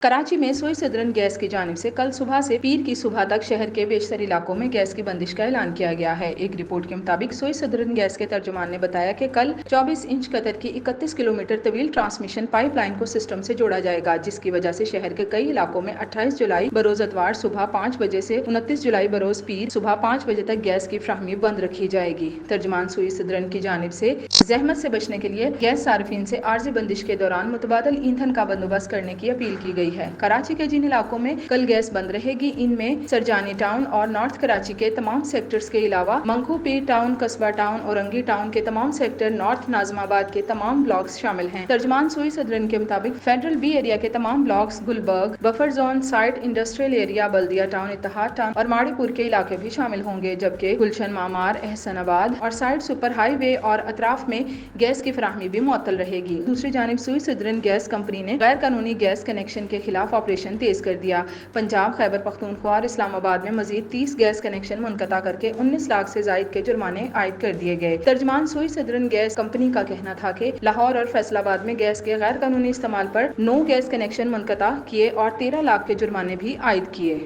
کراچی میں سوئی southern gas کی جانب سے کل صبح سے پیر کی صبح تک شہر کے بیشتر علاقوں میں گیس کی بندش کا اعلان کیا گیا ہے۔ ایک رپورٹ کے مطابق سوئی سدرن گیس کے ترجمان نے بتایا کہ کل 24 انچ قطر کی 31 کلومیٹر طویل ٹرانسمیشن پائپ لائن کو سسٹم سے جوڑا جائے گا، جس کی وجہ سے شہر کے کئی علاقوں میں 28 جولائی بروز اتوار صبح 5 بجے سے 29 جولائی بروز پیر صبح 5 بجے تک گیس کی فراہمی بند رکھی جائے گی۔ ترجمان سوئی سدرن کی جانب سے زحمت سے بچنے کے لیے گیس صارفین سے عارضی بندش کے دوران متبادل ایندھن کا بندوبست کرنے کی اپیل کی گئی ہے۔ کراچی کے جن علاقوں میں کل گیس بند رہے گی ان میں سرجانی ٹاؤن اور نارتھ کراچی کے تمام سیکٹرز کے علاوہ منگو پیر ٹاؤن، قصبہ ٹاؤن، اورنگی ٹاؤن کے تمام سیکٹر، نارتھ ناظم آباد کے تمام بلاکس شامل ہیں۔ ترجمان سوئی سدرن کے مطابق فیڈرل بی ایریا کے تمام blocks, Gulberg buffer zone, site industrial area, Baldia town, Ittehad town اور ماڑی پور کے علاقے بھی شامل ہوں گے، جبکہ گلشن معمار، احسن آباد اور سائٹ سپر ہائی وے اور اطراف میں گیس کی فراہمی بھی معطل رہے گی۔ دوسری جانب سوئی سدرن گیس کمپنی نے غیر قانونی گیس کنیکشن کے خلاف آپریشن تیز کر دیا۔ پنجاب، خیبر پختونخوا اور اسلام آباد میں مزید 30 گیس کنیکشن منقطع کر کے 19 لاکھ سے زائد کے جرمانے عائد کر دیے گئے۔ ترجمان سوئی سدرن گیس کمپنی کا کہنا تھا کہ لاہور اور فیصل آباد میں گیس کے غیر قانونی استعمال پر 9 گیس کنیکشن منقطع کیے اور 13 لاکھ کے جرمانے بھی عائد کیے۔